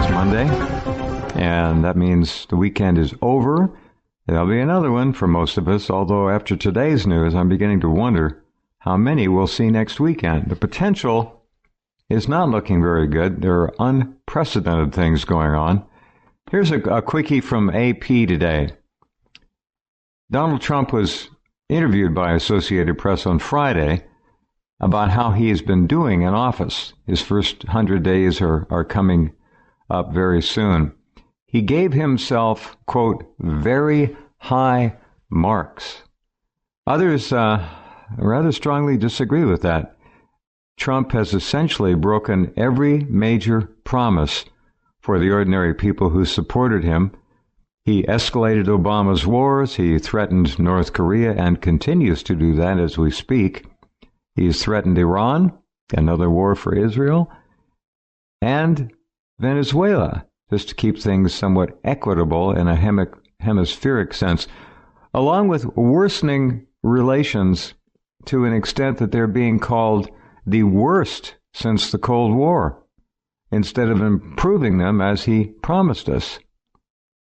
It's Monday, and that means the weekend is over. There'll be another one for most of us, although after today's news, I'm beginning to wonder how many we'll see next weekend. The potential is not looking very good. There are unprecedented things going on. Here's a quickie from AP today. Donald Trump was interviewed by Associated Press on Friday about how he has been doing in office. His first 100 days are coming up very soon. He gave himself, quote, very high marks. Others rather strongly disagree with that. Trump has essentially broken every major promise for the ordinary people who supported him. He escalated Obama's wars. He threatened North Korea and continues to do that as we speak. He's threatened Iran, another war for Israel, and Venezuela, just to keep things somewhat equitable in a hemispheric sense, along with worsening relations to an extent that they're being called the worst since the Cold War, instead of improving them as he promised us.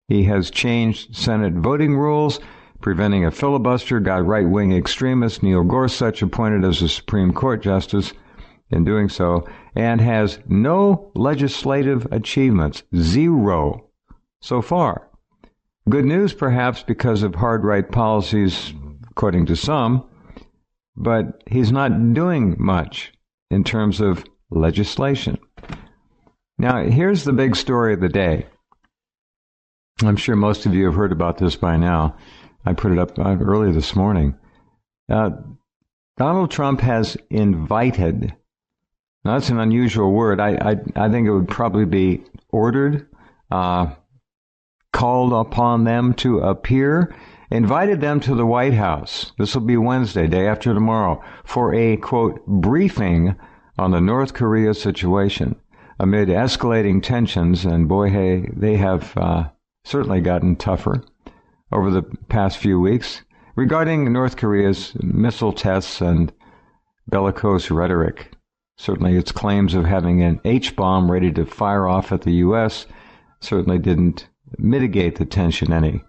He has changed Senate voting rules, preventing a filibuster, got right-wing extremist Neil Gorsuch appointed as a Supreme Court justice in doing so, and has no legislative achievements, zero so far. Good news, perhaps, because of hard right policies, according to some, but he's not doing much in terms of legislation. Now, here's the big story of the day. I'm sure most of you have heard about this by now. I put it up early this morning. Donald Trump has invited, now that's an unusual word, I think it would probably be ordered, called upon them to appear, invited them to the White House. This will be Wednesday, day after tomorrow, for a, quote, briefing on the North Korea situation amid escalating tensions, and boy, hey, they have certainly gotten tougher over the past few weeks regarding North Korea's missile tests and bellicose rhetoric. Certainly its claims of having an H-bomb ready to fire off at the U.S. certainly didn't mitigate the tension any.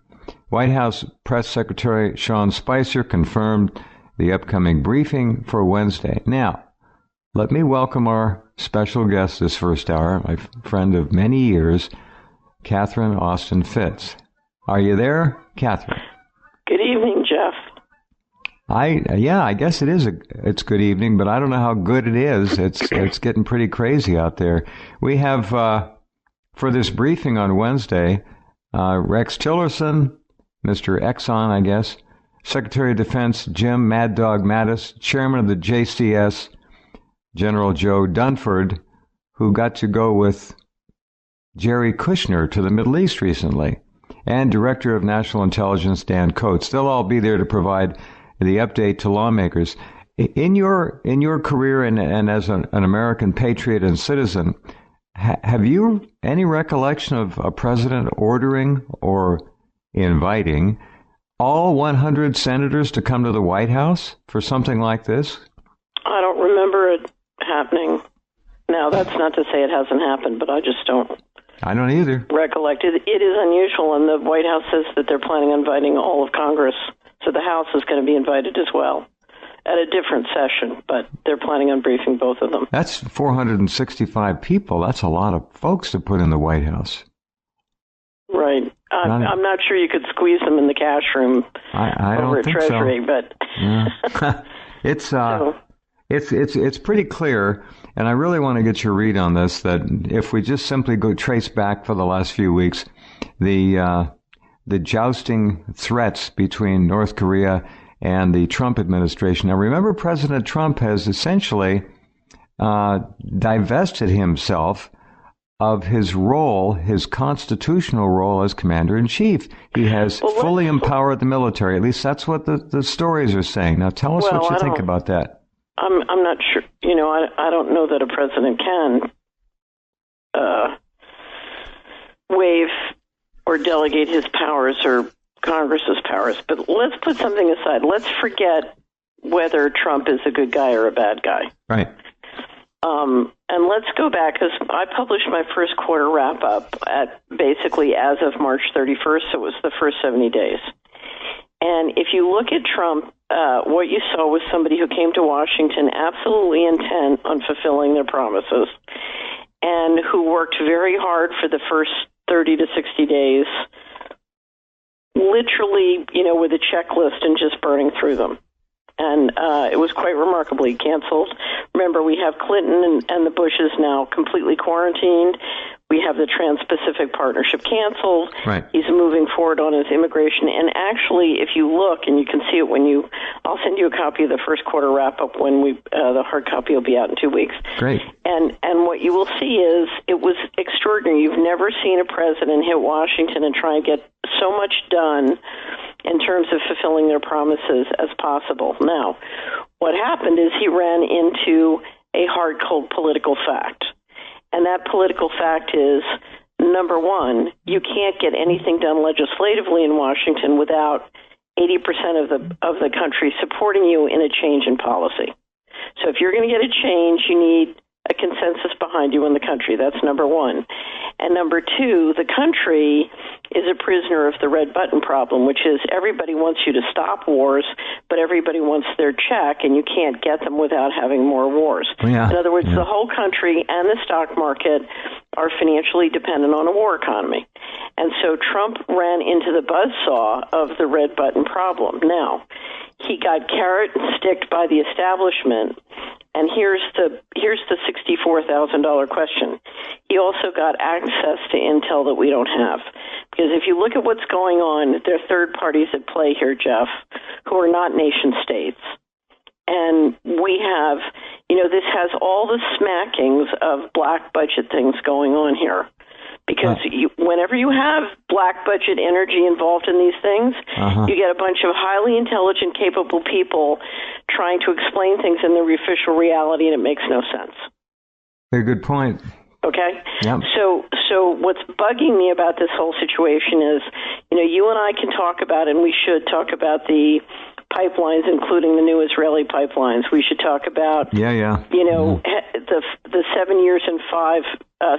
White House Press Secretary Sean Spicer confirmed the upcoming briefing for Wednesday. Now, let me welcome our special guest this first hour, my friend of many years, Catherine Austin Fitts. Are you there, Catherine? Good evening, Jeff. I guess it's good evening, but I don't know how good it is. It's getting pretty crazy out there. We have for this briefing on Wednesday, Rex Tillerson, Mr. Exxon, I guess, Secretary of Defense Jim Mad Dog Mattis, Chairman of the JCS, General Joe Dunford, who got to go with Jerry Kushner to the Middle East recently, and Director of National Intelligence Dan Coates. They'll all be there to provide the update to lawmakers. In your career and as an American patriot and citizen, have you any recollection of a president ordering or inviting all 100 senators to come to the White House for something like this? I don't remember it happening. Now, that's not to say it hasn't happened, but I just don't. I don't either. Recollect it. It is unusual, and the White House says that they're planning on inviting all of Congress, so the House is going to be invited as well at a different session, but they're planning on briefing both of them. That's 465 people. That's a lot of folks to put in the White House. Right. I'm not sure you could squeeze them in the cash room over at Treasury, so. But yeah. It's pretty clear, and I really want to get your read on this, that if we just simply go trace back for the last few weeks, the jousting threats between North Korea and the Trump administration. Now, remember, President Trump has essentially divested himself of his role, his constitutional role as commander-in-chief. He has fully empowered the military. At least that's what the stories are saying. Now, tell us what you think about that. I'm not sure. I don't know that a president can waive or delegate his powers or Congress's powers. But let's put something aside. Let's forget whether Trump is a good guy or a bad guy. Right. And let's go back, because I published my first quarter wrap-up at basically as of March 31st, so it was the first 70 days. And if you look at Trump, what you saw was somebody who came to Washington absolutely intent on fulfilling their promises, and who worked very hard for the first 30 to 60 days, literally, with a checklist and just burning through them. And it was quite remarkably canceled. Remember, we have Clinton and the Bushes now completely quarantined. We have the Trans-Pacific Partnership canceled. Right. He's moving forward on his immigration. And actually, if you look, and you can see it I'll send you a copy of the first quarter wrap-up when the hard copy will be out in 2 weeks. Great. And what you will see is it was extraordinary. You've never seen a president hit Washington and try and get so much done in terms of fulfilling their promises as possible. Now, what happened is he ran into a hard, cold political fact. And that political fact is, number one, you can't get anything done legislatively in Washington without 80% of the country supporting you in a change in policy. So if you're going to get a change, you need a consensus behind you in the country. That's number one. And number two, the country is a prisoner of the red button problem, which is everybody wants you to stop wars, but everybody wants their check, and you can't get them without having more wars. Yeah. In other words, the whole country and the stock market are financially dependent on a war economy. And so Trump ran into the buzzsaw of the red button problem. Now, he got carrot and sticked by the establishment. And here's the $64,000 question. He also got access to intel that we don't have. Because if you look at what's going on, there are third parties at play here, Jeff, who are not nation states. And we have, this has all the smackings of black budget things going on here. Because whenever you have black budget energy involved in these things, you get a bunch of highly intelligent, capable people trying to explain things in their official reality, and it makes no sense. Very good point. Okay? Yep. So what's bugging me about this whole situation is, you and I can talk about, and we should talk about the pipelines, including the new Israeli pipelines. We should talk about, the 7 years and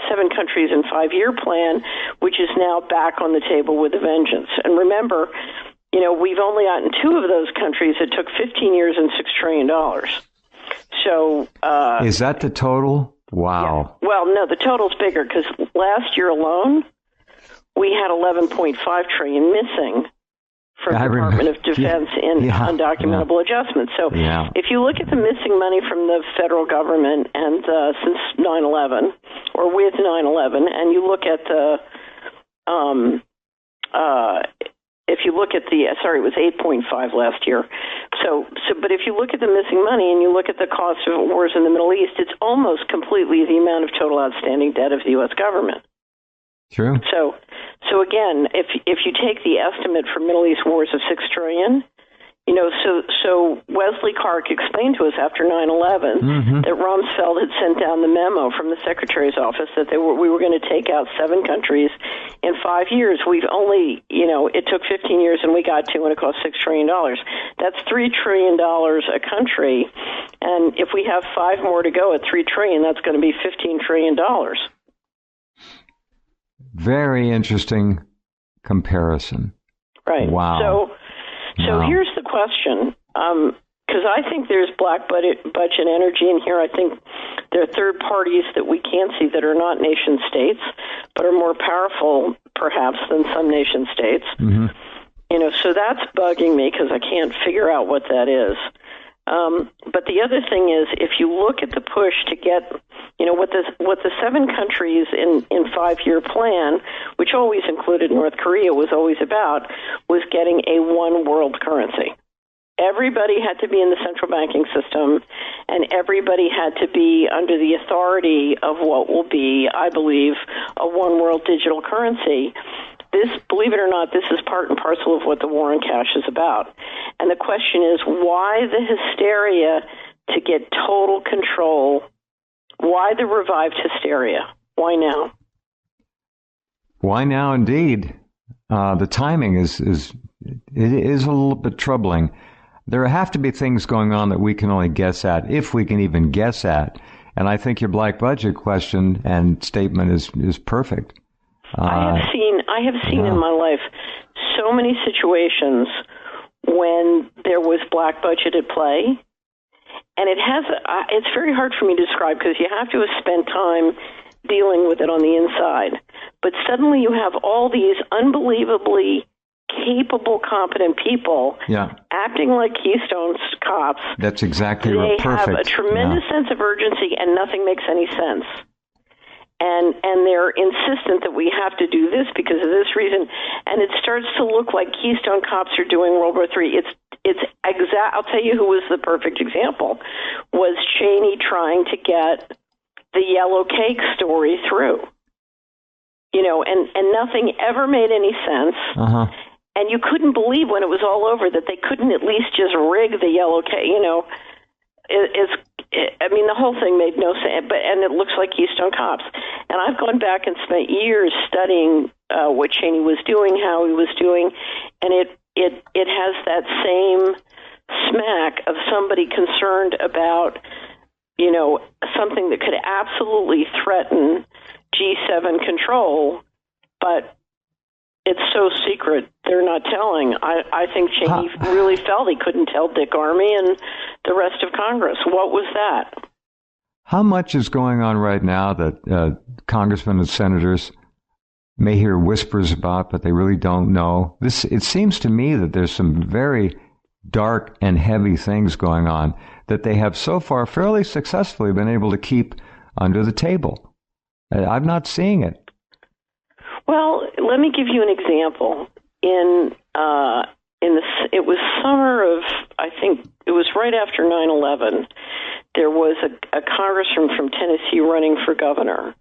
7 countries and 5-year plan, which is now back on the table with a vengeance. And remember, we've only gotten 2 of those countries. It took 15 years and $6 trillion. So, is that the total? Wow. Yeah. Well, no, the total's bigger because last year alone, we had 11.5 trillion missing from the Department of Defense in undocumentable adjustments. So if you look at the missing money from the federal government and since 9/11, or with 9/11, and you look at the, it was 8.5 last year. But if you look at the missing money and you look at the cost of wars in the Middle East, it's almost completely the amount of total outstanding debt of the U.S. government. True. So again, if you take the estimate for Middle East wars of $6 trillion, so Wesley Clark explained to us after 9/11 that Rumsfeld had sent down the memo from the Secretary's office that we were going to take out 7 countries in 5 years. We've only, it took 15 years and we got 2, and it cost $6 trillion. That's $3 trillion a country, and if we have 5 more to go at $3 trillion, that's going to be $15 trillion. Very interesting comparison. Right. Wow. So here's the question, because I think there's black budget energy in here. I think there are third parties that we can't see that are not nation states, but are more powerful, perhaps, than some nation states. So that's bugging me because I can't figure out what that is. But the other thing is, if you look at the push to get, what the 7 countries in 5-year plan, which always included North Korea, was always about, was getting a one world currency. Everybody had to be in the central banking system, and everybody had to be under the authority of what will be, I believe, a one world digital currency. This, believe it or not, this is part and parcel of what the war on cash is about. And the question is, why the hysteria to get total control? Why the revived hysteria? Why now? Why now, indeed. The timing is a little bit troubling. There have to be things going on that we can only guess at, if we can even guess at. And I think your black budget question and statement is perfect. I have seen in my life so many situations when there was black budget at play, and it's very hard for me to describe because you have to have spent time dealing with it on the inside. But suddenly you have all these unbelievably capable, competent people acting like Keystone cops. That's exactly perfect. They have a tremendous sense of urgency, and nothing makes any sense. And they're insistent that we have to do this because of this reason, and it starts to look like Keystone cops are doing World War III. I'll tell you who was the perfect example, was Cheney trying to get the yellow cake story through. And nothing ever made any sense. Uh-huh. And you couldn't believe when it was all over that they couldn't at least just rig the yellow cake. The whole thing made no sense. And it looks like Keystone cops. And I've gone back and spent years studying what Cheney was doing, how he was doing, and it has that same smack of somebody concerned about something that could absolutely threaten G7 control, but it's so secret they're not telling. I think Cheney really felt he couldn't tell Dick Armey and the rest of Congress. What was that? How much is going on right now that congressmen and senators may hear whispers about, but they really don't know? It seems to me that there's some very dark and heavy things going on that they have so far fairly successfully been able to keep under the table. I'm not seeing it. Well, let me give you an example. It was summer of, I think it was right after 9/11. There was a congressman from Tennessee running for governor,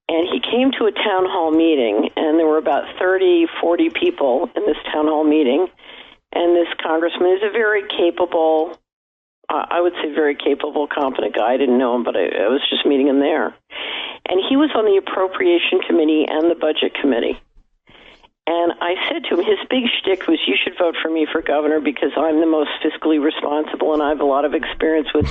and he came to a town hall meeting, and there were about 30, 40 people in this town hall meeting, and this congressman is a very capable, I would say very capable, competent guy. I didn't know him, but I was just meeting him there. And he was on the Appropriation Committee and the Budget Committee. And I said to him, his big shtick was, you should vote for me for governor because I'm the most fiscally responsible and I have a lot of experience with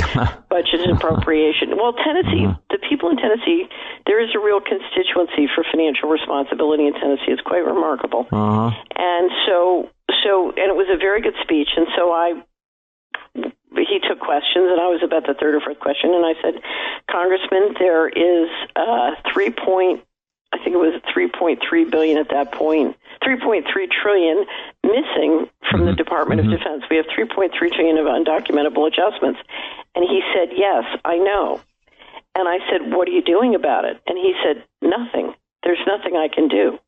budget and appropriation. Well, Tennessee, the people in Tennessee, there is a real constituency for financial responsibility in Tennessee. It's quite remarkable. And and it was a very good speech. And so he took questions, and I was about the third or fourth question, and I said, Congressman, there is I think it was $3.3 billion at that point, $3.3 trillion missing from the Department of Defense. We have $3.3 trillion of undocumentable adjustments. And he said, yes, I know. And I said, what are you doing about it? And he said, nothing. There's nothing I can do.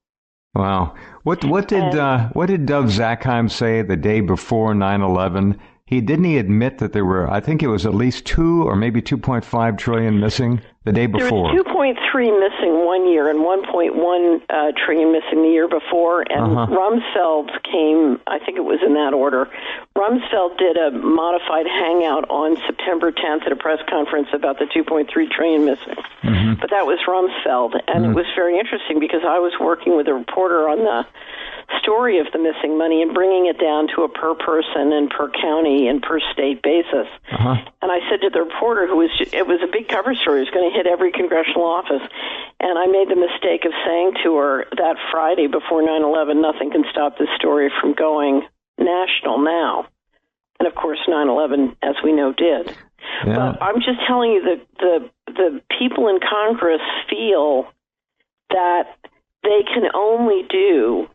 Wow. What did Dov Zakheim say the day before 9/11? Didn't he admit that there were, I think it was at least 2 or maybe 2.5 trillion missing the day before? There was 2.3 missing one year and 1.1 trillion missing the year before. And Rumsfeld came, I think it was in that order. Rumsfeld did a modified hangout on September 10th at a press conference about the 2.3 trillion missing. But that was Rumsfeld. And it was very interesting because I was working with a reporter on the story of the missing money and bringing it down to a per person and per county and per state basis. And I said to the reporter, it was a big cover story, it was going to hit every congressional office, and I made the mistake of saying to her that Friday before 9/11, nothing can stop this story from going national now. And of course 9/11, as we know, did. But I'm just telling you that the people in Congress feel that they can only do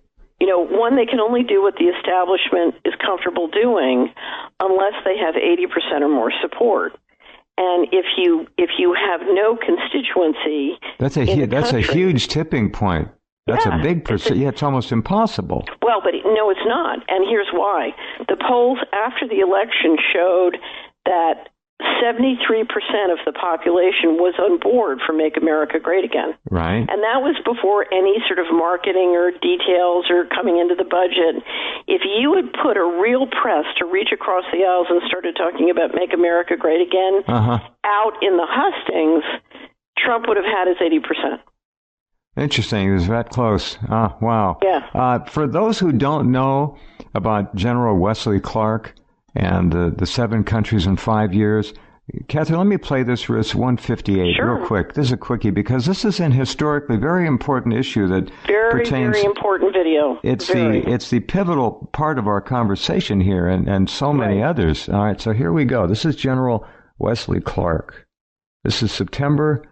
they can only do what the establishment is comfortable doing unless they have 80% or more support. And if you have no constituency, that's a huge tipping point. That's a big percent. It's almost impossible. Well, but no, it's not. And here's why. The polls after the election showed that 73% of the population was on board for Make America Great Again. Right. And that was before any sort of marketing or details or coming into the budget. If you had put a real press to reach across the aisles and started talking about Make America Great Again out in the hustings, Trump would have had his 80%. Interesting. It was that close. Wow. Yeah. For those who don't know about General Wesley Clark and the 7 countries in 5 years, Catherine, let me play this for us 158 real quick. This is a quickie because this is an historically very important issue that pertains... Very important video. It's the pivotal part of our conversation here and so many others. All right, so here we go. This is General Wesley Clark. This is September...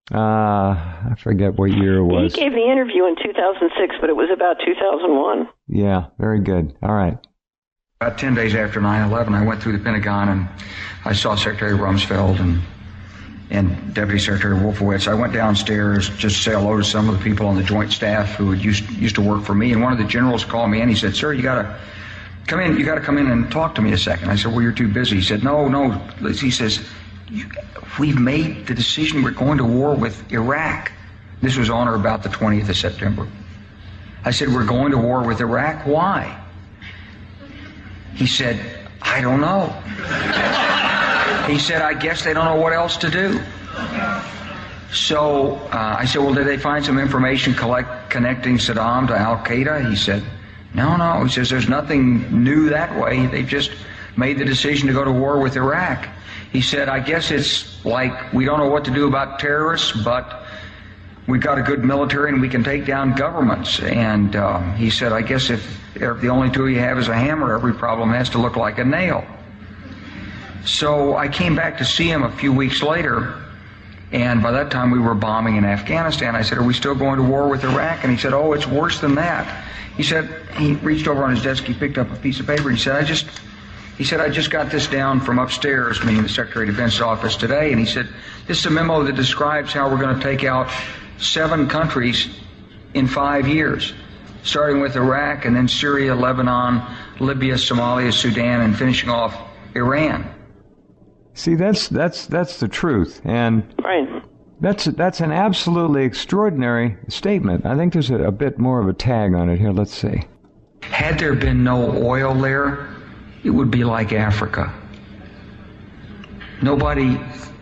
I forget what year it was. He gave the interview in 2006, but it was about 2001. Yeah, very good. All right. About 10 days after 9/11, I went through the Pentagon and I saw Secretary Rumsfeld and Deputy Secretary Wolfowitz. I went downstairs just to say hello to some of the people on the Joint Staff who had used to work for me. And one of the generals called me and he said, "Sir, you got to come in. You got to come in and talk to me a second." I said, "Well, you're too busy." He said, No. He says, "We've made the decision. We're going to war with Iraq." This was on or about the 20th of September. I said, "We're going to war with Iraq? Why?" He said, "I don't know." He said, "I guess they don't know what else to do." So I said, "Well, did they find some information connecting Saddam to Al-Qaeda?" He said, No. He says, "There's nothing new that way. They've just made the decision to go to war with Iraq." He said, "I guess it's like we don't know what to do about terrorists, but we've got a good military and we can take down governments." And he said, "I guess if the only tool you have is a hammer, every problem has to look like a nail." So I came back to see him a few weeks later, and by that time we were bombing in Afghanistan. I said, "Are we still going to war with Iraq?" And he said, "Oh, it's worse than that." He said, he reached over on his desk, he picked up a piece of paper, he said, I just got this down from upstairs, meaning the Secretary of Defense's office today, and he said, "This is a memo that describes how we're going to take out 7 countries in 5 years, starting with Iraq and then Syria, Lebanon, Libya, Somalia, Sudan, and finishing off Iran." See, that's the truth, and that's an absolutely extraordinary statement. I think there's a bit more of a tag on it here. Let's see. Had there been no oil there, it would be like Africa. Nobody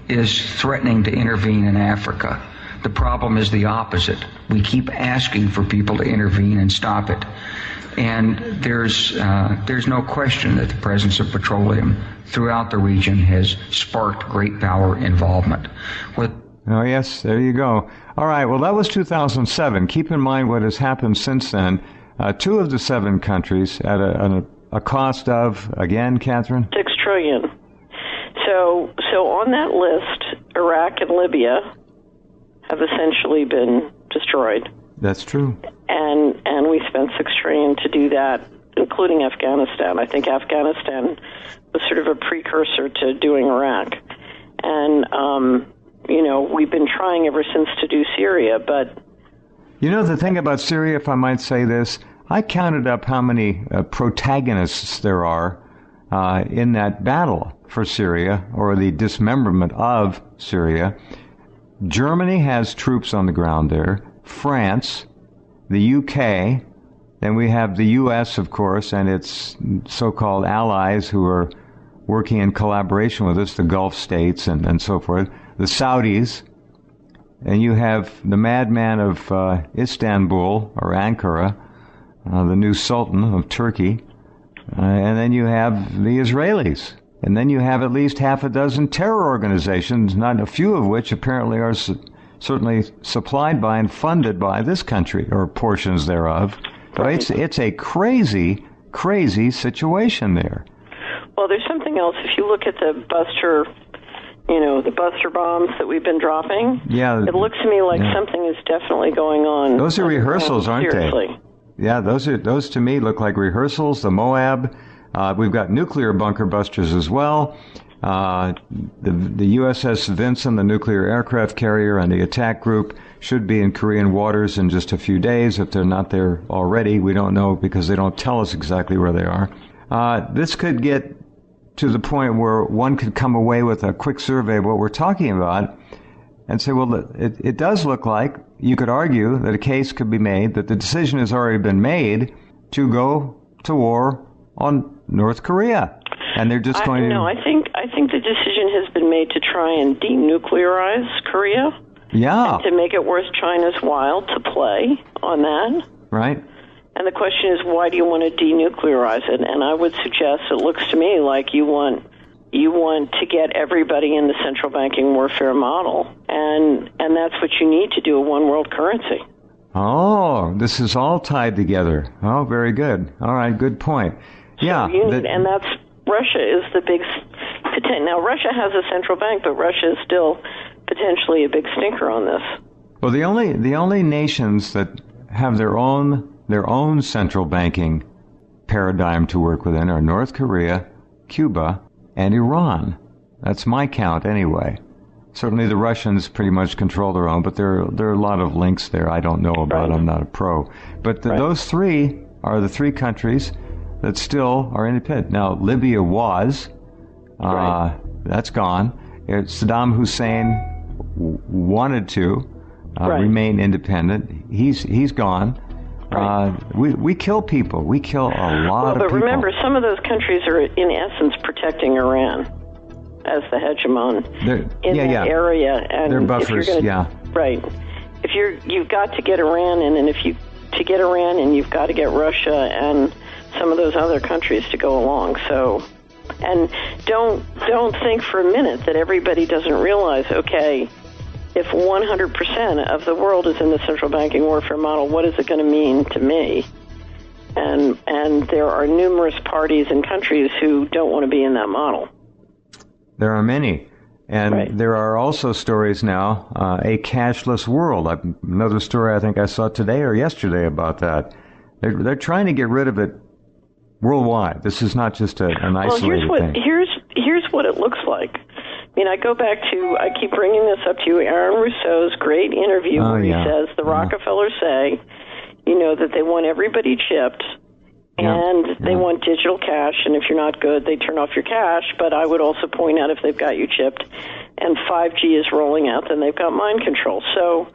is threatening to intervene in Africa. The problem is the opposite. We keep asking for people to intervene and stop it. And there's no question that the presence of petroleum throughout the region has sparked great power involvement. Oh, yes, there you go. All right, well, that was 2007. Keep in mind what has happened since then. 2 of the 7 countries at a cost of, again, Catherine? $6 trillion. So on that list, Iraq and Libya have essentially been destroyed. That's true. And we spent $6 trillion to do that, including Afghanistan. I think Afghanistan was sort of a precursor to doing Iraq. And, we've been trying ever since to do Syria, but... You know, the thing about Syria, if I might say this, I counted up how many protagonists there are in that battle for Syria, or the dismemberment of Syria. Germany has troops on the ground there, France, the UK, then we have the U.S., of course, and its so-called allies who are working in collaboration with us, the Gulf states and so forth, the Saudis, and you have the madman of Istanbul, or Ankara, the new Sultan of Turkey, and then you have the Israelis. And then you have at least half a dozen terror organizations, not a few of which apparently are certainly supplied by and funded by this country, or portions thereof. So it's a crazy, crazy situation there. Well, there's something else. If you look at the Buster bombs that we've been dropping, it looks to me like something is definitely going on. Those are rehearsals, aren't seriously. they? Yeah, those to me look like rehearsals. The Moab. We've got nuclear bunker busters as well. The USS Vinson, the nuclear aircraft carrier, and the attack group should be in Korean waters in just a few days. If they're not there already, we don't know because they don't tell us exactly where they are. This could get to the point where one could come away with a quick survey of what we're talking about and say, well, it does look like you could argue that a case could be made that the decision has already been made to go to war on North Korea. And they're just going to... No, I think the decision has been made to try and denuclearize Korea. Yeah. And to make it worth China's while to play on that. Right. And the question is, why do you want to denuclearize it? And I would suggest, it looks to me like you want You want to get everybody in the central banking warfare model, and that's what you need to do a one world currency. Oh, this is all tied together. Oh, very good. All right, good point. Yeah. And that's, Russia is the big, now Russia has a central bank, but Russia is still potentially a big stinker on this. Well, the only nations that have their own central banking paradigm to work within are North Korea, Cuba, and Iran. That's my count anyway. Certainly the Russians pretty much control their own, but there are a lot of links there I don't know about. I'm not a pro. But those three are the three countries that still are independent. Now, Libya was. That's gone. Saddam Hussein wanted to remain independent. He's gone. We kill people. We kill a lot of people. But remember, some of those countries are, in essence, protecting Iran as the hegemon in that area. And they're buffers, Right. You've got to get Iran in, and to get Iran in, you've got to get Russia and some of those other countries to go along. So, and don't think for a minute that everybody doesn't realize, okay, if 100% of the world is in the central banking warfare model, what is it going to mean to me? And there are numerous parties and countries who don't want to be in that model. There are many. And there are also stories now, a cashless world. Another story I think I saw today or yesterday about that. They're trying to get rid of it worldwide. This is not just an isolated thing. Here's what it looks like. I mean, I keep bringing this up to you, Aaron Rousseau's great interview where he says the Rockefellers say, that they want everybody chipped and they want digital cash, and if you're not good, they turn off your cash. But I would also point out if they've got you chipped and 5G is rolling out, then they've got mind control. So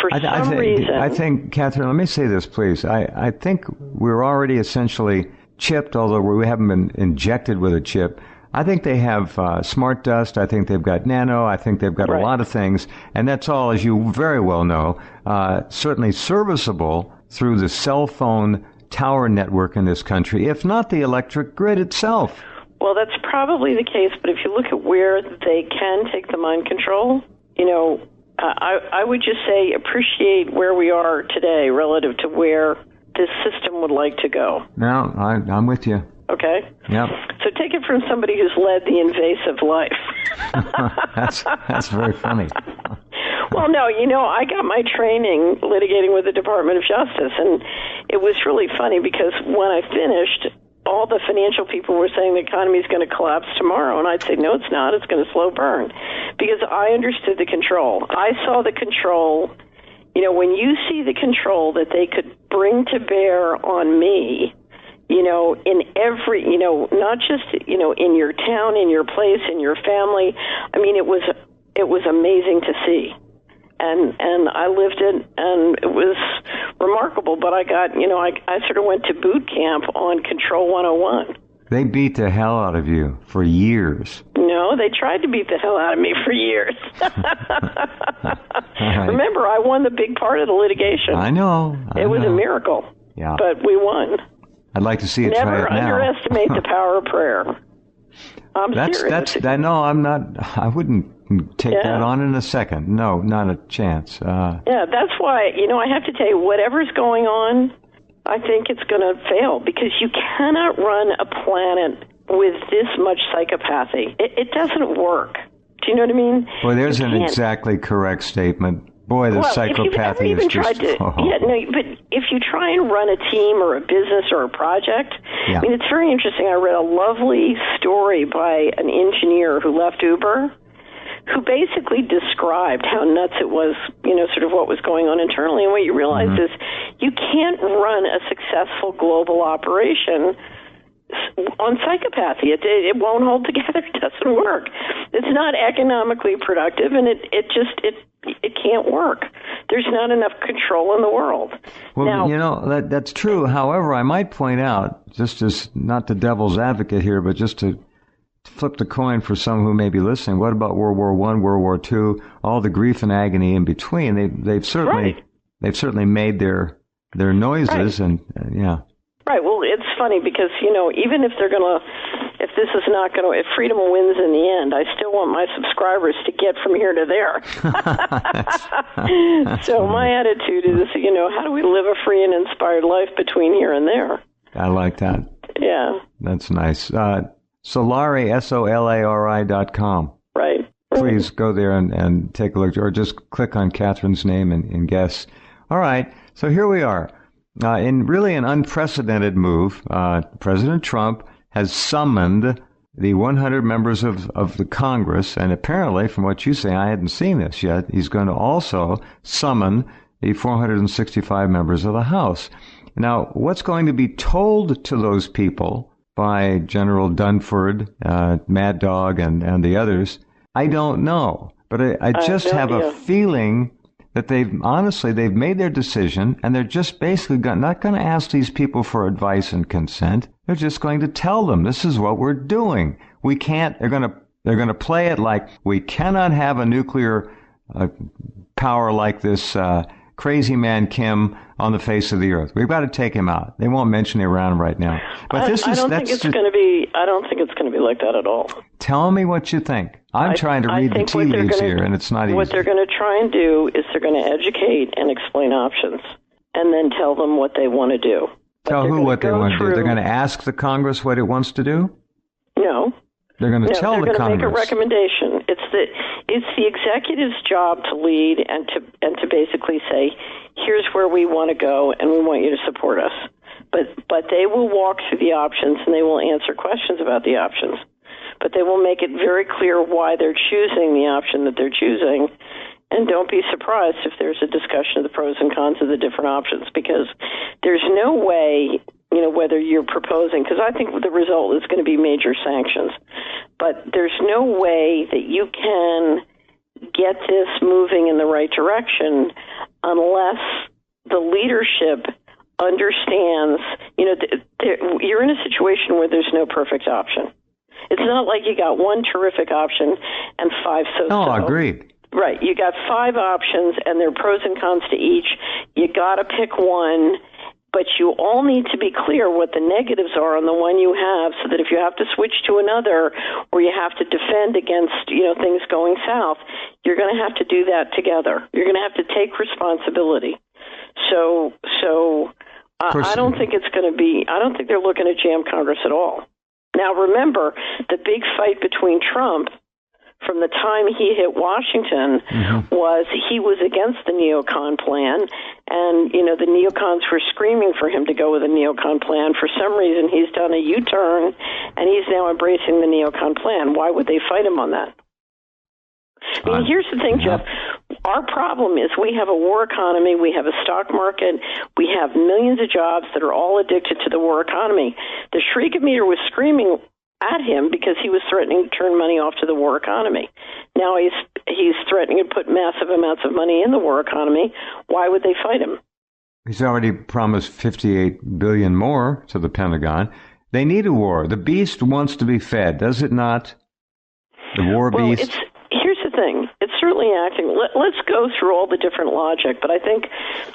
for some reason... I think, Catherine, let me say this, please. I think we're already essentially chipped, although we haven't been injected with a chip. I think they have smart dust. I think they've got nano. I think they've got a lot of things. And that's all, as you very well know, certainly serviceable through the cell phone tower network in this country, if not the electric grid itself. Well, that's probably the case, but if you look at where they can take the mind control, I would just say appreciate where we are today relative to where this system would like to go. No, I'm with you. Okay? Yep. So take it from somebody who's led the invasive life. That's very funny. Well, no, I got my training litigating with the Department of Justice, and it was really funny because when I finished, all the financial people were saying the economy is going to collapse tomorrow, and I'd say, no, it's not. It's going to slow burn, because I understood the control. I saw the control. When you see the control that they could bring to bear on me, in every, not just, in your town, in your place, in your family. I mean, it was amazing to see. And I lived it, and it was remarkable. But I got, I sort of went to boot camp on Control 101. They beat the hell out of you for years. No, they tried to beat the hell out of me for years. Right. Remember, I won the big part of the litigation. I know. It was a miracle. Yeah. But we won. I'd like to see it try it now. Never underestimate the power of prayer. I'm serious. No, I'm not. I wouldn't take that on in a second. No, not a chance. That's why, I have to tell you, whatever's going on, I think it's going to fail, because you cannot run a planet with this much psychopathy. It doesn't work. Do you know what I mean? Well, there's an exactly correct statement. Boy, the psychopathy is just... but if you try and run a team or a business or a project, I mean, it's very interesting. I read a lovely story by an engineer who left Uber, who basically described how nuts it was, sort of what was going on internally. And what you realize is you can't run a successful global operation on psychopathy. It won't hold together. It doesn't work. It's not economically productive, and it can't work. There's not enough control in the world. Well, now, that's true. However, I might point out, just as not the devil's advocate here, but just to flip the coin for some who may be listening, what about World War I, World War II, all the grief and agony in between? They've certainly made their noises, and Right. Well, it's funny because, even if they're going to if this is not going to, if freedom wins in the end, I still want my subscribers to get from here to there. So my attitude is, how do we live a free and inspired life between here and there? I like that. Yeah. That's nice. Solari, SOLARI.com. Right. Please go there and take a look, or just click on Catherine's name and guess. All right. So here we are. In really an unprecedented move, President Trump has summoned the 100 members of the Congress, and apparently, from what you say, I hadn't seen this yet, he's going to also summon the 465 members of the House. Now, what's going to be told to those people by General Dunford, Mad Dog, and the others, I don't know. But I just have a feeling that they've made their decision, and they're just basically not going to ask these people for advice and consent. They're just going to tell them, this is what we're doing. We can't, they're going to play it like we cannot have a nuclear power like this crazy man Kim on the face of the earth. We've got to take him out. They won't mention Iran right now. But I don't think it's going to be like that at all. Tell me what you think. I'm trying to read the tea leaves here, and it's not easy. What they're going to try and do is they're going to educate and explain options, and then tell them what they want to do. Tell who what they want to do? They're going to ask the Congress what it wants to do? No. They're going to tell the Congress. They're going to make a recommendation. It's the executive's job to lead and to basically say, here's where we want to go, and we want you to support us. But they will walk through the options, and they will answer questions about the options. But they will make it very clear why they're choosing the option that they're choosing. And don't be surprised if there's a discussion of the pros and cons of the different options, because there's no way, whether you're proposing, because I think the result is going to be major sanctions, but there's no way that you can get this moving in the right direction unless the leadership understands, you're in a situation where there's no perfect option. It's not like you got one terrific option and five so-so. No, agreed. Right. You got 5 options, and there are pros and cons to each. You got to pick one, but you all need to be clear what the negatives are on the one you have, so that if you have to switch to another, or you have to defend against, things going south, you're going to have to do that together. You're going to have to take responsibility. So I don't think it's going to be. I don't think they're looking to jam Congress at all. Now, remember, the big fight between Trump from the time he hit Washington was he was against the neocon plan, and, the neocons were screaming for him to go with a neocon plan. For some reason, he's done a U-turn, and he's now embracing the neocon plan. Why would they fight him on that? I mean, here's the thing, Jeff. Our problem is we have a war economy, we have a stock market, we have millions of jobs that are all addicted to the war economy. The Shriek-O-Meter was screaming at him because he was threatening to turn money off to the war economy. Now he's threatening to put massive amounts of money in the war economy. Why would they fight him? He's already promised $58 billion more to the Pentagon. They need a war. The beast wants to be fed, does it not? The war beast. Here's the thing. It's certainly acting. Let's go through all the different logic, but I think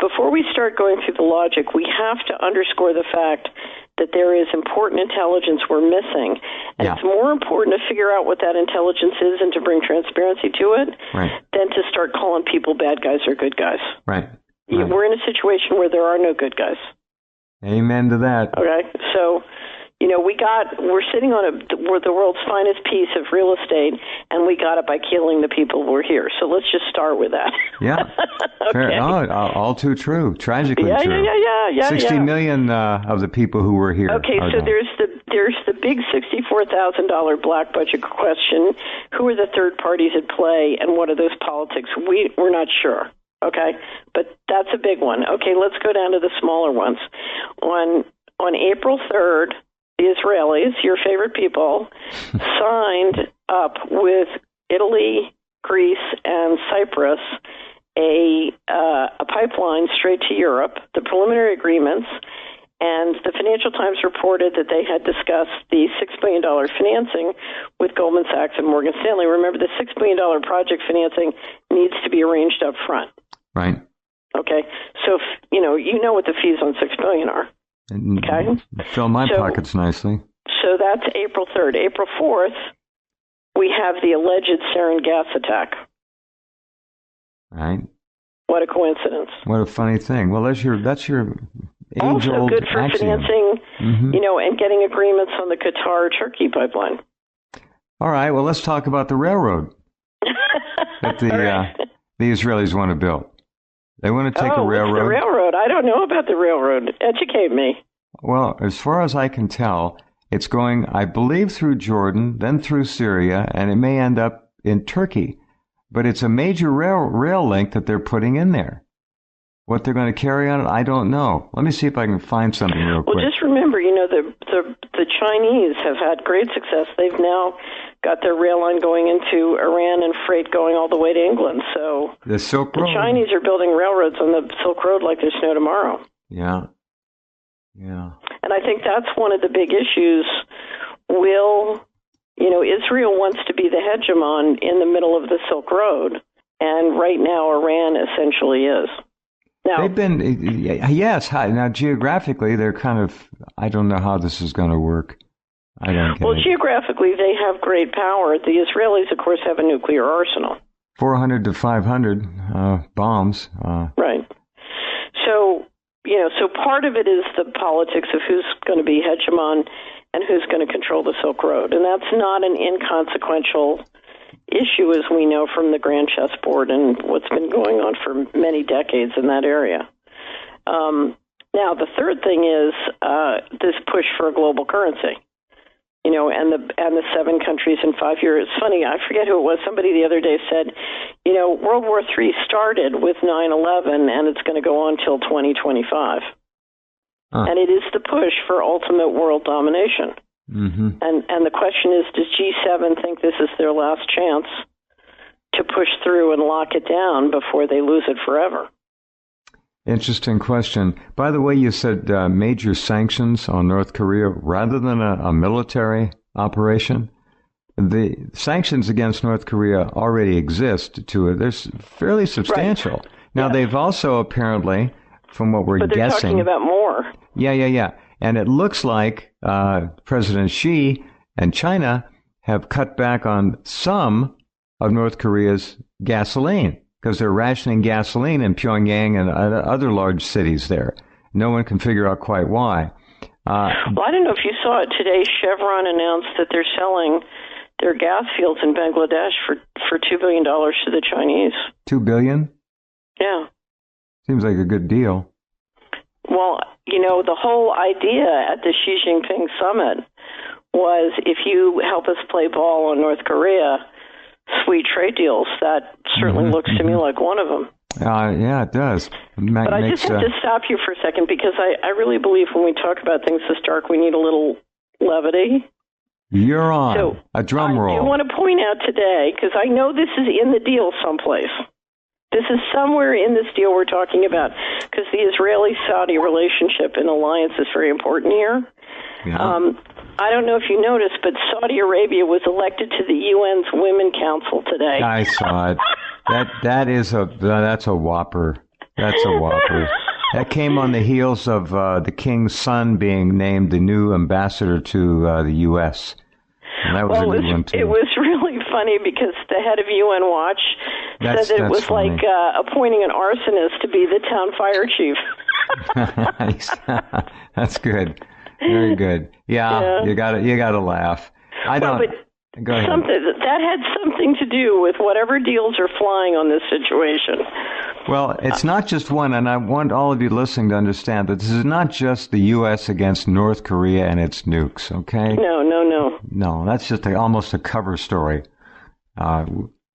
before we start going through the logic, we have to underscore the fact that there is important intelligence we're missing. And it's more important to figure out what that intelligence is and to bring transparency to it than to start calling people bad guys or good guys. Right. We're in a situation where there are no good guys. Amen to that. Okay. So, we're sitting on the world's finest piece of real estate, and we got it by killing the people who were here. So let's just start with that. Yeah. Okay. All too true. Tragically true. Yeah. 60 million of the people who were here. Okay, so there's the big $64,000 black budget question. Who are the third parties at play, and what are those politics? We're not sure. Okay, but that's a big one. Okay, let's go down to the smaller ones. On April 3rd, the Israelis, your favorite people, signed up with Italy, Greece, and Cyprus a pipeline straight to Europe, the preliminary agreements, and the Financial Times reported that they had discussed the $6 billion financing with Goldman Sachs and Morgan Stanley. Remember, the $6 billion project financing needs to be arranged up front. Right. Okay, so you know what the fees on $6 billion are. Okay, fill my pockets nicely. So that's April 3rd. April 4th, we have the alleged sarin gas attack. Right. What a coincidence. What a funny thing. Well, that's your age-old also good for axiom. financing, Mm-hmm. and getting agreements on the Qatar-Turkey pipeline. All right. Well, let's talk about the railroad that the Israelis want to build. They want to take a railroad. The railroad. I don't know about the railroad. Educate me. Well, as far as I can tell, it's going, I believe, through Jordan, then through Syria, and it may end up in Turkey. But it's a major rail link that they're putting in there. What they're going to carry on it, I don't know. Let me see if I can find something real quick. Well, just remember, the Chinese have had great success. They've now got their rail line going into Iran and freight going all the way to England. So the Silk Road. The Chinese are building railroads on the Silk Road like there's no tomorrow. Yeah. And I think that's one of the big issues. Israel wants to be the hegemon in the middle of the Silk Road, and right now Iran essentially is. Now, they've been, yes. Now, geographically, they're kind of, I don't know how this is going to work. I don't get it. Geographically, they have great power. The Israelis, of course, have a nuclear arsenal. 400 to 500 bombs. Right. So part of it is the politics of who's going to be hegemon and who's going to control the Silk Road. And that's not an inconsequential issue, as we know from the Grand Chessboard and what's been going on for many decades in that area. Now, the third thing is this push for a global currency, and the 7 countries in 5 years. It's funny, I forget who it was. Somebody the other day said, World War III started with 9/11, and it's going to go on till 2025. And it is the push for ultimate world domination. Mm-hmm. And the question is, does G7 think this is their last chance to push through and lock it down before they lose it forever? Interesting question. By the way, you said major sanctions on North Korea rather than a military operation. The sanctions against North Korea already exist to it. They're fairly substantial. Right. Now, they've also apparently, from what we're guessing... But they're talking about more. Yeah. And it looks like President Xi and China have cut back on some of North Korea's gasoline because they're rationing gasoline in Pyongyang and other large cities there. No one can figure out quite why. I don't know if you saw it today. Chevron announced that they're selling their gas fields in Bangladesh for $2 billion to the Chinese. $2 billion? Yeah. Seems like a good deal. Well, the whole idea at the Xi Jinping summit was if you help us play ball on North Korea, sweet trade deals. That certainly looks to me like one of them. Yeah, it does. But I just have to stop you for a second because I really believe when we talk about things this dark, we need a little levity. You're on. A drum roll. I do want to point out today, because I know this is in the deal someplace. This is somewhere in this deal we're talking about, because the Israeli-Saudi relationship and alliance is very important here. Yeah. I don't know if you noticed, but Saudi Arabia was elected to the UN's Women Council today. I saw it. That's a whopper. That's a whopper. That came on the heels of the king's son being named the new ambassador to the U.S. And that was a good one, too. It was really funny because the head of UN Watch said that it was funny. Like appointing an arsonist to be the town fire chief. That's good. Very good. Yeah. You gotta laugh. Go ahead. That had something to do with whatever deals are flying on this situation. Well, it's not just one, and I want all of you listening to understand that this is not just the U.S. against North Korea and its nukes, okay? No. No, that's just almost a cover story.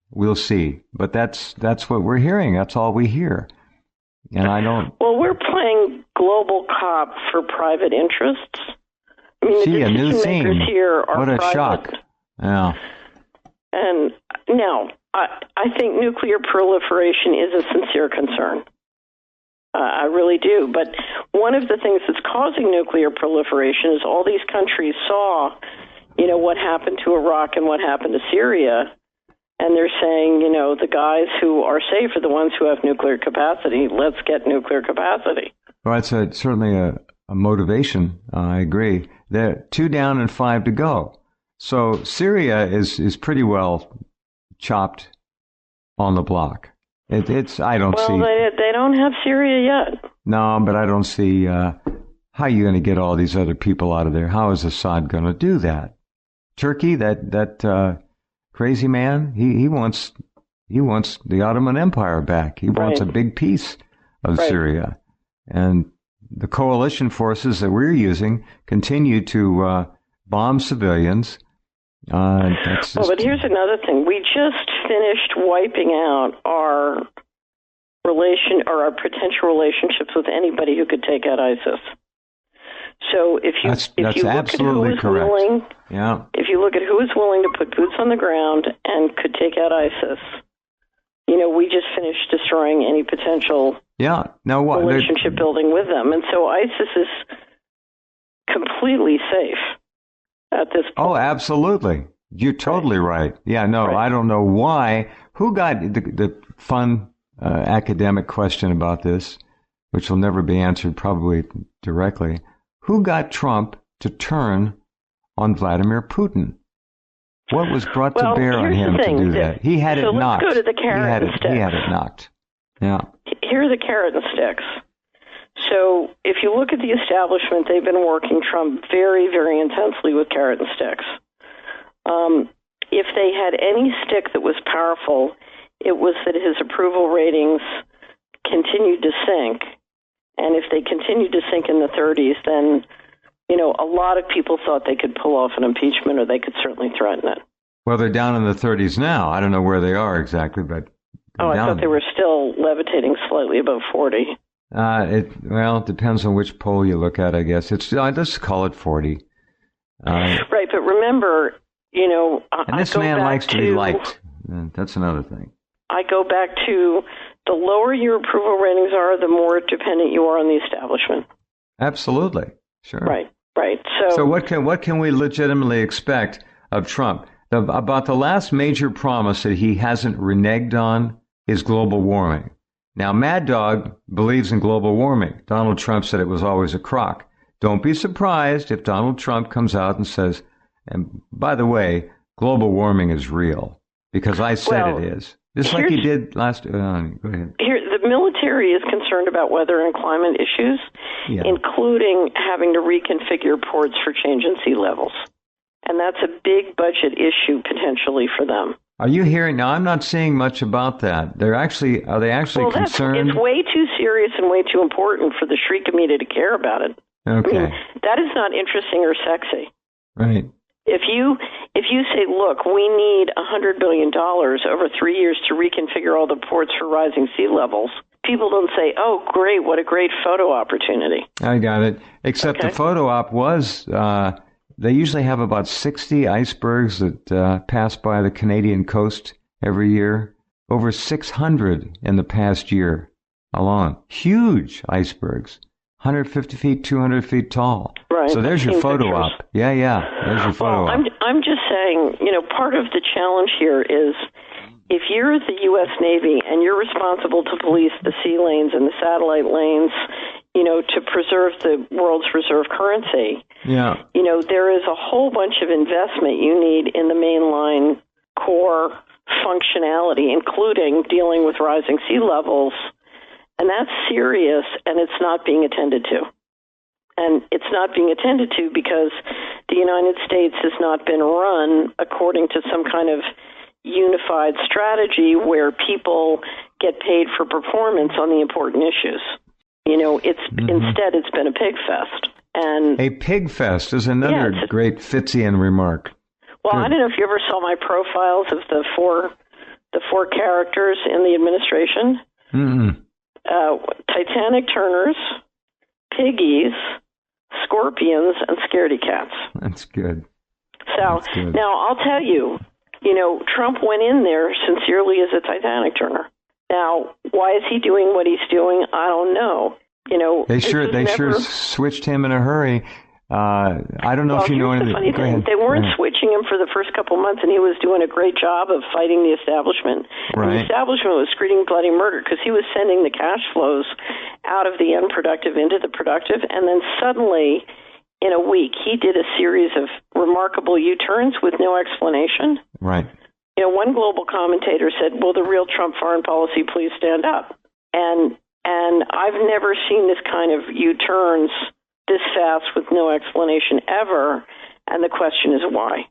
We'll see. But that's what we're hearing. That's all we hear. And I don't... Well, we're playing global cop for private interests. I mean, the decision makers here are what a private. Shock. Yeah. And now, I think nuclear proliferation is a sincere concern. I really do. But one of the things that's causing nuclear proliferation is all these countries saw, what happened to Iraq and what happened to Syria. And they're saying, the guys who are safe are the ones who have nuclear capacity. Let's get nuclear capacity. Well, it's certainly motivation. I agree. They're 2 down and 5 to go. So Syria is pretty well chopped on the block. I don't see. Well, they don't have Syria yet. No, but I don't see how you're going to get all these other people out of there. How is Assad going to do that? Turkey, that crazy man, he wants the Ottoman Empire back. He wants a big piece of Syria, and the coalition forces that we're using continue to bomb civilians. But here's another thing. We just finished wiping out our potential relationships with anybody who could take out ISIS. So if you look at who is willing, if you look at who is willing to put boots on the ground and could take out ISIS, we just finished destroying any potential relationship building with them, and so ISIS is completely safe at this point. Oh, absolutely. You're totally right. Yeah, no, I don't know why. Who got the fun academic question about this, which will never be answered probably directly. Who got Trump to turn on Vladimir Putin? What was brought to bear on him to do that? He had it knocked. Let's go to the carrot and sticks. He had it knocked. Yeah. Here are the carrot and sticks. So if you look at the establishment, they've been working Trump very, very intensely with carrot and sticks. If they had any stick that was powerful, it was that his approval ratings continued to sink. And if they continued to sink in the 30s, then, a lot of people thought they could pull off an impeachment, or they could certainly threaten it. Well, they're down in the 30s now. I don't know where they are exactly, but... I thought they were still levitating slightly above 40. It depends on which poll you look at, I guess. Let's call it 40. Right, but remember, and this man likes to be liked. That's another thing. I go back to the lower your approval ratings are, the more dependent you are on the establishment. Absolutely, sure. Right. So what can we legitimately expect of Trump? About the last major promise that he hasn't reneged on is global warming. Now, Mad Dog believes in global warming. Donald Trump said it was always a crock. Don't be surprised if Donald Trump comes out and says, and by the way, global warming is real, because I said it is. Just like he did last... go ahead. Here, the military is concerned about weather and climate issues, including having to reconfigure ports for change in sea levels. And that's a big budget issue potentially for them. Are you hearing? Now, I'm not seeing much about that. Are they actually concerned? It's way too serious and way too important for the Shrika media to care about it. Okay. I mean, that is not interesting or sexy. Right. If you say, look, we need $100 billion over 3 years to reconfigure all the ports for rising sea levels, people don't say, oh, great, what a great photo opportunity. I got it. Except the photo op was, they usually have about 60 icebergs that pass by the Canadian coast every year. Over 600 in the past year alone. Huge icebergs. 150 feet, 200 feet tall. Right. So there's your photo op. Yeah. There's your photo op. I'm just saying, part of the challenge here is if you're the U.S. Navy and you're responsible to police the sea lanes and the satellite lanes, to preserve the world's reserve currency, there is a whole bunch of investment you need in the mainline core functionality, including dealing with rising sea levels. And that's serious, and it's not being attended to. And it's not being attended to because the United States has not been run according to some kind of unified strategy where people get paid for performance on the important issues. Instead it's been a pig fest. And a pig fest is another great Fitzian remark. Well, I don't know if you ever saw my profiles of the four characters in the administration. Mm-mm. Titanic Turners, piggies, scorpions, and scaredy cats. That's good. So now I'll tell you, Trump went in there sincerely as a Titanic Turner. Now, why is he doing what he's doing? I don't know. They sure switched him in a hurry. I don't know if you know anything. Funny thing. They weren't switching him for the first couple months, and he was doing a great job of fighting the establishment. Right. And the establishment was screaming bloody murder because he was sending the cash flows out of the unproductive into the productive, and then suddenly, in a week, he did a series of remarkable U-turns with no explanation. Right. One global commentator said, "Will the real Trump foreign policy please stand up?" And I've never seen this kind of U-turns this fast with no explanation ever, and the question is why.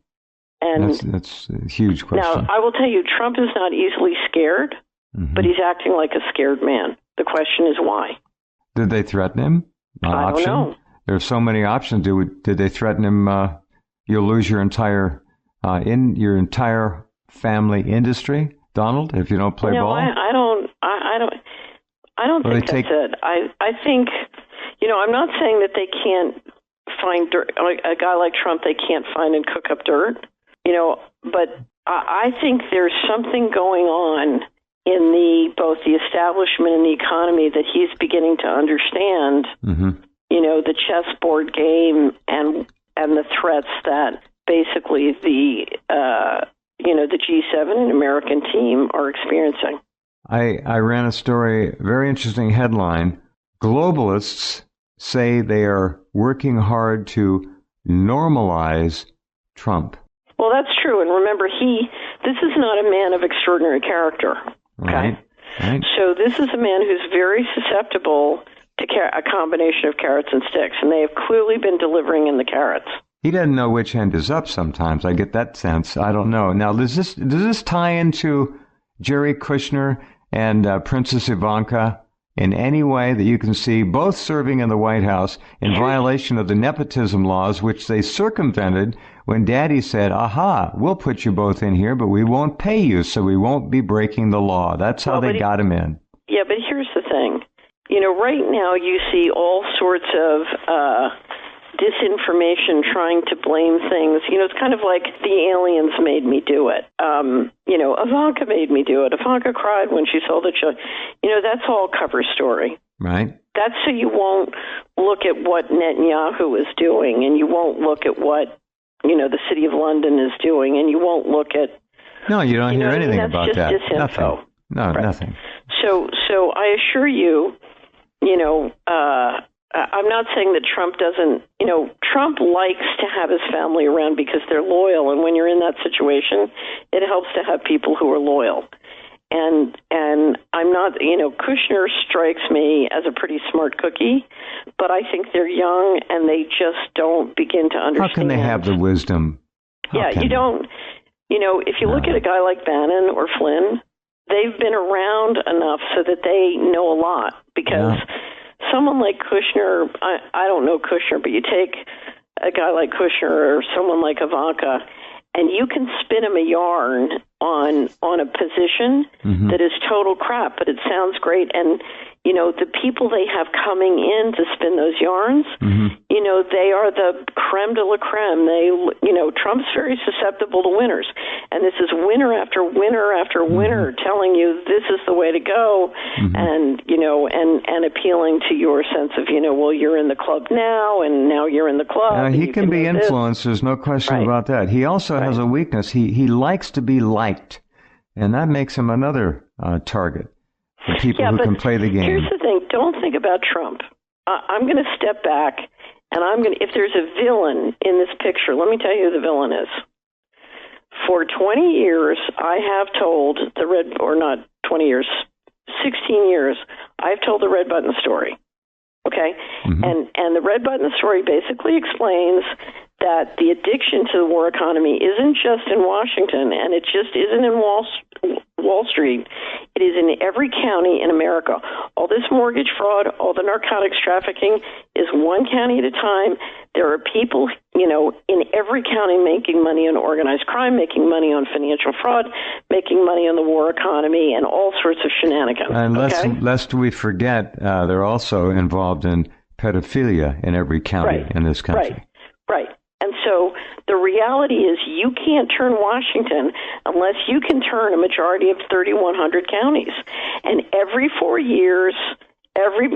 And that's a huge question. Now, I will tell you, Trump is not easily scared, but he's acting like a scared man. The question is why. Did they threaten him? I don't know. There are so many options. Did they threaten him? You'll lose your entire family industry, Donald, if you don't play ball. I don't think that's it. I think. I'm not saying that they can't find dirt. A guy like Trump, they can't find and cook up dirt, but I think there's something going on in both the establishment and the economy that he's beginning to understand, the chessboard game and the threats that basically the G7 and American team are experiencing. I ran a story, very interesting headline. Globalists say they are working hard to normalize Trump. Well, that's true. And remember, this is not a man of extraordinary character. Okay? Right. So this is a man who's very susceptible to a combination of carrots and sticks, and they have clearly been delivering in the carrots. He doesn't know which end is up sometimes. I get that sense. I don't know. Now, does this tie into Jerry Kushner and Princess Ivanka in any way that you can see, both serving in the White House in violation of the nepotism laws, which they circumvented when Daddy said, aha, we'll put you both in here, but we won't pay you, so we won't be breaking the law. That's how they got him in. Yeah, but here's the thing. Right now you see all sorts of disinformation trying to blame things. It's kind of like the aliens made me do it. Ivanka made me do it. Ivanka cried when she saw the child. That's all cover story. Right. That's so you won't look at what Netanyahu is doing, and you won't look at what, the City of London is doing, and you won't look at... No, you don't hear anything about that. That's just disinfo. Nothing. No, right. Nothing. So I assure you, I'm not saying that Trump doesn't, Trump likes to have his family around because they're loyal. And when you're in that situation, it helps to have people who are loyal. And I'm not, Kushner strikes me as a pretty smart cookie, but I think they're young and they just don't begin to understand. How can they have the wisdom? You don't, if you look at a guy like Bannon or Flynn, they've been around enough so that they know a lot because someone like Kushner, I don't know Kushner, but you take a guy like Kushner or someone like Ivanka, and you can spin him a yarn on a position that is total crap, but it sounds great. And, the people they have coming in to spin those yarns, they are the creme de la creme. Trump's very susceptible to winners. And this is winner after winner after winner telling you this is the way to go and appealing to your sense of, well, you're in the club now and now you're in the club. He can be influenced. There's no question about that. He also has a weakness. He likes to be liked, and that makes him another target for people who can play the game. Here's the thing. Don't think about Trump. I'm going to step back, and if there's a villain in this picture, let me tell you who the villain is. For 20 years, I have told 16 years, I've told the red button story. Okay? And the red button story basically explains that the addiction to the war economy isn't just in Washington, and it just isn't in Wall Street. It is in every county in America. All this mortgage fraud, all the narcotics trafficking is one county at a time. There are people, in every county making money on organized crime, making money on financial fraud, making money on the war economy, and all sorts of shenanigans. And lest we forget, they're also involved in pedophilia in every county in this country. Right. And so the reality is you can't turn Washington unless you can turn a majority of 3,100 counties. And every 4 years, Every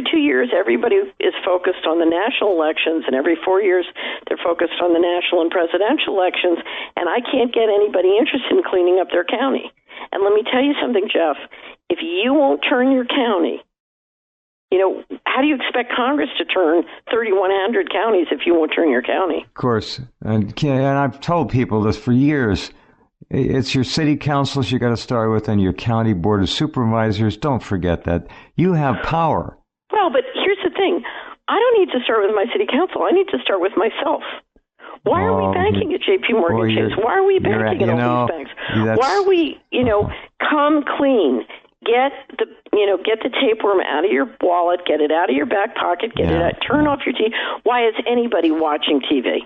2 years, everybody is focused on the national elections, and every 4 years, they're focused on the national and presidential elections, and I can't get anybody interested in cleaning up their county. And let me tell you something, Jeff. If you won't turn your county, how do you expect Congress to turn 3,100 counties if you won't turn your county? Of course. And I've told people this for years. It's your city councils you got to start with and your county board of supervisors. Don't forget that. You have power. Well, but here's the thing. I don't need to start with my city council. I need to start with myself. Why are we banking at J.P. Morgan Chase? Why are we banking at all these banks? Why are we, come clean? Get the tapeworm out of your wallet. Get it out of your back pocket. Get it out. Turn off your TV. Why is anybody watching TV?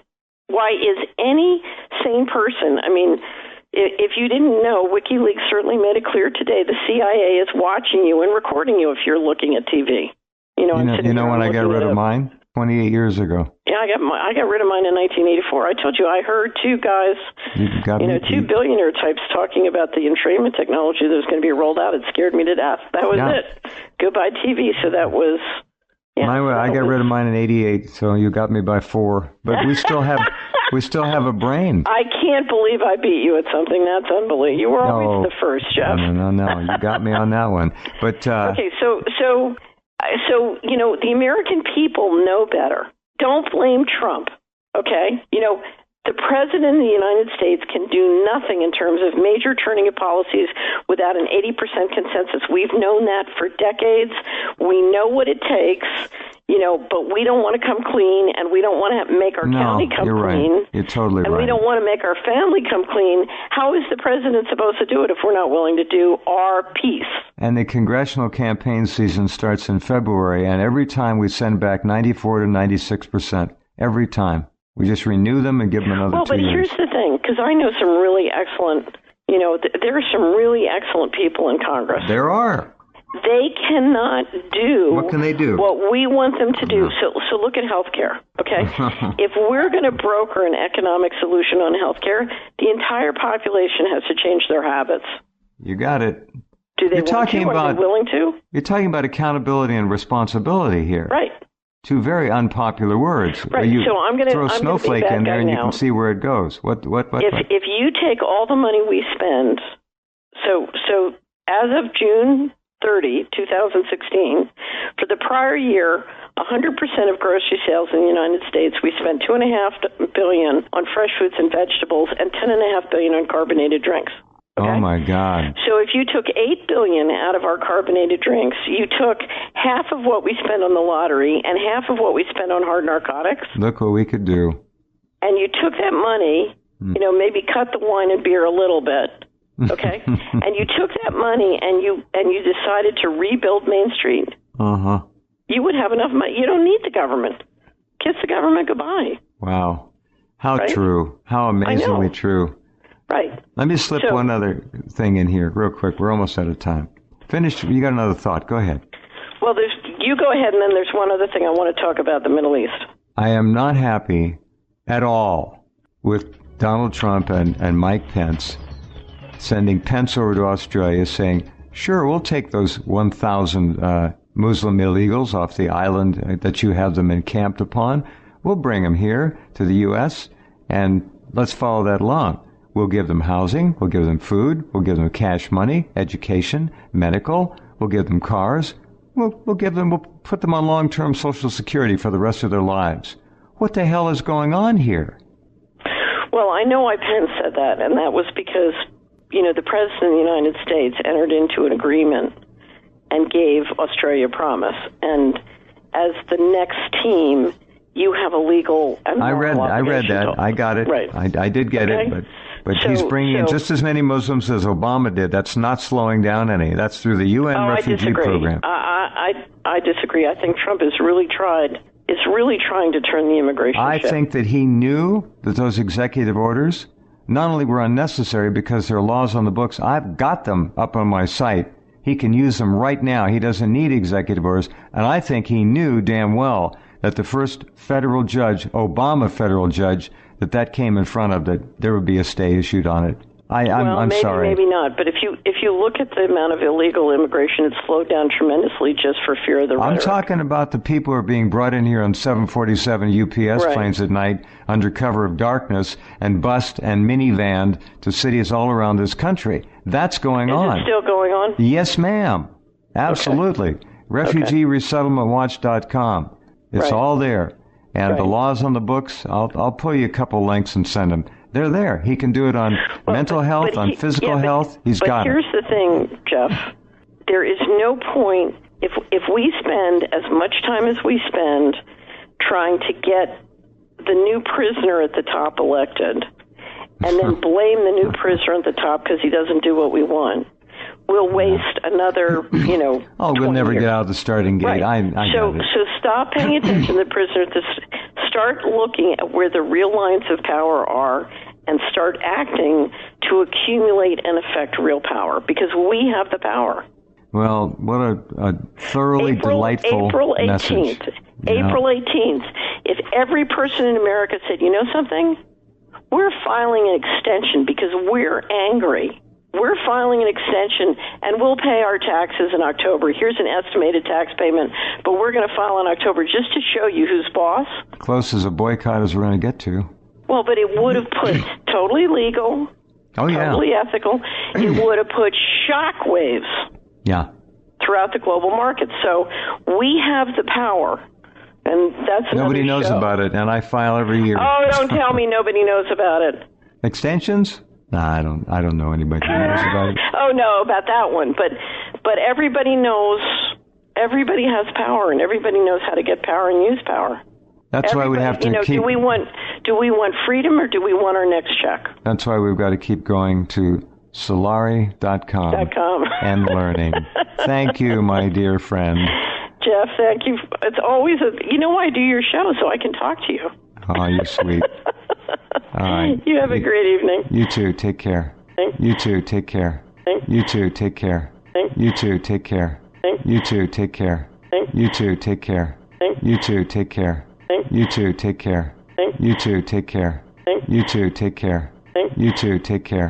Why is any sane person? I mean, if you didn't know, WikiLeaks certainly made it clear today. The CIA is watching you and recording you if you're looking at TV. When I got rid of mine? 28 years ago. Yeah, I got rid of mine in 1984. I told you I heard two guys, two billionaire types talking about the entrainment technology that was going to be rolled out. It scared me to death. That was it. Goodbye TV. So that was. Yeah, I got rid of mine in 88. So you got me by 4. But we still have. We still have a brain. I can't believe I beat you at something. That's unbelievable. You were always the first, Jeff. No. You got me on that one. But okay, so the American people know better. Don't blame Trump. Okay, the president of the United States can do nothing in terms of major turning of policies without an 80% consensus. We've known that for decades. We know what it takes. But we don't want to come clean, and we don't want to make our county come clean. You're totally right. And we don't want to make our family come clean. How is the president supposed to do it if we're not willing to do our piece? And the congressional campaign season starts in February, and every time we send back 94 to 96%. Every time. We just renew them and give them another 2 years. Well, but here's the thing, because I know some really excellent, there are some really excellent people in Congress. There are. They cannot do what can they do? What we want them to do. So look at healthcare, okay? If we're going to broker an economic solution on healthcare, the entire population has to change their habits. You got it. Do they want to? Are they willing to? You're talking about accountability and responsibility here. Right. Two very unpopular words. Right. You so I'm going to throw a snowflake in there, and you can see where it goes. What? If you take all the money we spend, so as of June 30, 2016, for the prior year, 100% of grocery sales in the United States, we spent $2.5 billion on fresh fruits and vegetables and $10.5 billion on carbonated drinks. Okay? Oh my God! So if you took $8 billion out of our carbonated drinks, you took half of what we spend on the lottery and half of what we spend on hard narcotics. Look what we could do. And you took that money, maybe cut the wine and beer a little bit. Okay, and you took that money and you decided to rebuild Main Street. You would have enough money. You don't need the government. Kiss the government goodbye. Wow, how true! How amazingly true. Right. Let me slip one other thing in here real quick. We're almost out of time. Finished. You got another thought? Go ahead. Well, you go ahead, and then there's one other thing I want to talk about: the Middle East. I am not happy at all with Donald Trump and Mike Pence sending Pence over to Australia saying, sure, we'll take those 1,000 Muslim illegals off the island that you have them encamped upon. We'll bring them here to the U.S., and let's follow that along. We'll give them housing. We'll give them food. We'll give them cash money, education, medical. We'll give them cars. We'll put them on long-term Social Security for the rest of their lives. What the hell is going on here? Well, I know why Pence said that, and that was because the President of the United States entered into an agreement and gave Australia a promise. And as the next team, you have a legal and moral obligation. I read that. I got it. Right. I did get it, but he's bringing in just as many Muslims as Obama did. That's not slowing down any. That's through the UN refugee program. I disagree. I think Trump is really trying to turn the immigration ship. I think that he knew that those executive orders not only were unnecessary because there are laws on the books. I've got them up on my site. He can use them right now. He doesn't need executive orders. And I think he knew damn well that the first federal judge, Obama federal judge, that came in front of, that there would be a stay issued on it. I'm sorry. Maybe not. But if you look at the amount of illegal immigration, it's slowed down tremendously just for fear of the rhetoric. I'm talking about the people who are being brought in here on 747 UPS planes at night under cover of darkness and bused and minivanned to cities all around this country. That's going on. Is it still going on? Yes, ma'am. Absolutely. Okay. RefugeeResettlementWatch.com. It's all there. And the laws on the books, I'll pull you a couple links and send them. They're there. He can do it on mental health, on physical health. He's got it. But here's the thing, Jeff. There is no point, if we spend as much time as we spend trying to get the new prisoner at the top elected and then blame the new prisoner at the top because he doesn't do what we want, we'll waste another, we'll never get out of the starting gate. Right. So stop paying attention to the prisoner. Start looking at where the real lines of power are and start acting to accumulate and affect real power, because we have the power. Well, what a thoroughly delightful message. April 18th. If every person in America said, you know something? We're filing an extension because we're angry. We're filing an extension, and we'll pay our taxes in October. Here's an estimated tax payment, but we're going to file in October just to show you who's boss. Close as a boycott as we're going to get to. Well, but it would have put totally legal, totally ethical. It would have put shockwaves throughout the global market. So we have the power, and that's nobody knows about it, and I file every year. Oh, don't tell me nobody knows about it. Extensions? Nah, I don't know anybody who knows about it. Oh no, about that one. But everybody knows. Everybody has power, and everybody knows how to get power and use power. That's why we have to keep. Do we want freedom, or do we want our next check? That's why we've got to keep going to Solari.com and learning. Thank you, my dear friend. Jeff, thank you. It's always why I do your show, so I can talk to you. Oh, you're sweet. All right. You have a great evening. You too. Take care. You too. Take care. You too. Take care. You too. Take care. You too. Take care. You too. Take care. You too. Take care. You too. Take care. You too. Take care. You too. Take care. You too. Take care.